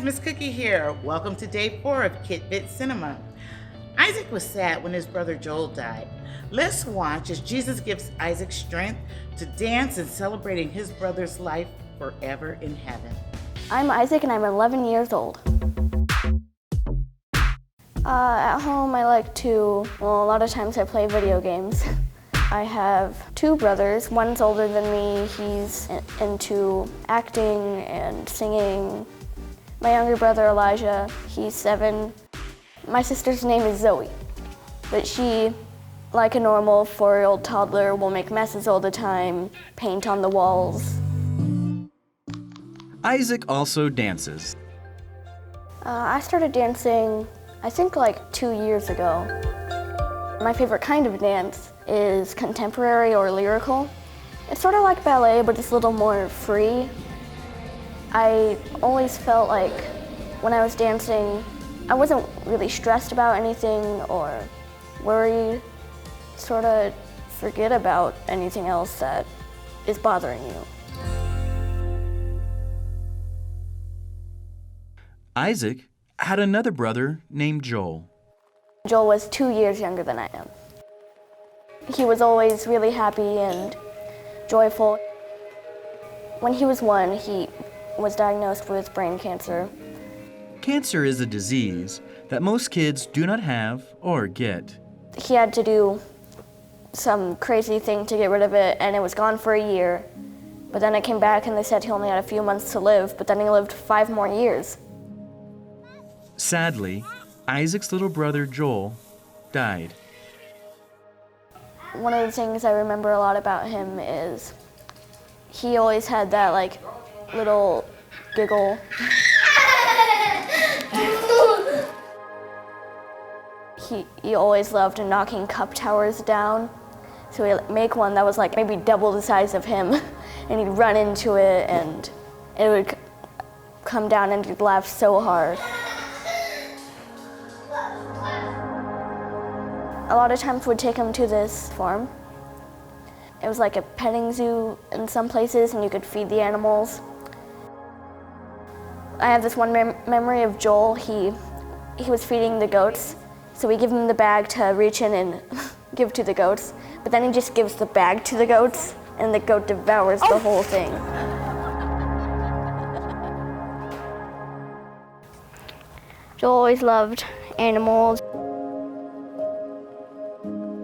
Miss Kookye here. Welcome to day 4 of KIDVID Cinema. Isaac was sad when his brother Joel died. Let's watch as Jesus gives Isaac strength to dance in celebrating his brother's life forever in heaven. I'm Isaac and I'm 11 years old. At home a lot of times I play video games. I have 2 brothers. One's older than me. He's into acting and singing. My younger brother Elijah, he's 7. My sister's name is Zoe, but she, like a normal 4-year-old toddler, will make messes all the time, paint on the walls. Isaac also dances. I started dancing, I think 2 years ago. My favorite kind of dance is contemporary or lyrical. It's sort of like ballet, but it's a little more free. I always felt like when I was dancing, I wasn't really stressed about anything or worried. Sort of forget about anything else that is bothering you. Isaac had another brother named Joel. Joel was 2 years younger than I am. He was always really happy and joyful. When he was 1, he was diagnosed with brain cancer. Cancer is a disease that most kids do not have or get. He had to do some crazy thing to get rid of it, and it was gone for a year. But then it came back and they said he only had a few months to live, but then he lived 5 more years. Sadly, Isaac's little brother Joel died. One of the things I remember a lot about him is he always had that little giggle. He always loved knocking cup towers down. So he'd make one that was maybe double the size of him, and he'd run into it and it would come down and he'd laugh so hard. A lot of times we'd take him to this farm. It was like a petting zoo in some places, and you could feed the animals. I have this one memory of Joel. He was feeding the goats, so we give him the bag to reach in and give to the goats, but then he just gives the bag to the goats, and the goat devours the whole thing. Joel always loved animals.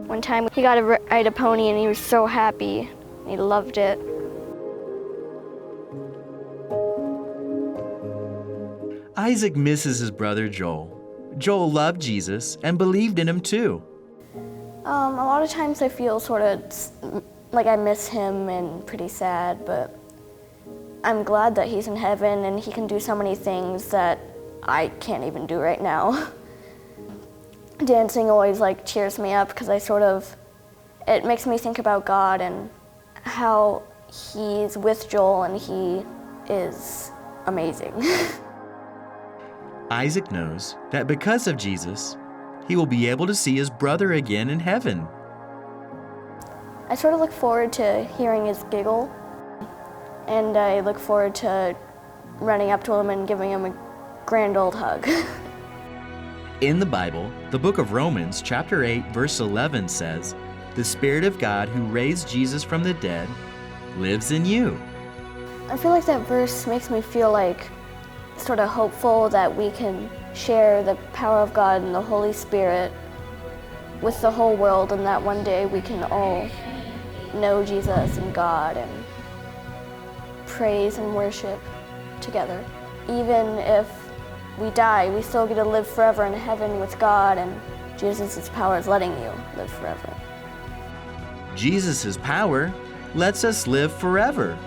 One time he got to ride a pony and he was so happy. He loved it. Isaac misses his brother Joel. Joel loved Jesus and believed in him too. A lot of times I feel sort of like I miss him and pretty sad, but I'm glad that he's in heaven and he can do so many things that I can't even do right now. Dancing always cheers me up because it makes me think about God and how he's with Joel and he is amazing. Isaac knows that because of Jesus, he will be able to see his brother again in heaven. I sort of look forward to hearing his giggle, and I look forward to running up to him and giving him a grand old hug. In the Bible, the book of Romans, chapter 8, verse 11 says, "The Spirit of God who raised Jesus from the dead lives in you." I feel like that verse makes me feel sort of hopeful that we can share the power of God and the Holy Spirit with the whole world, and that one day we can all know Jesus and God and praise and worship together. Even if we die, we still get to live forever in heaven with God, and Jesus' power is letting you live forever. Jesus' power lets us live forever.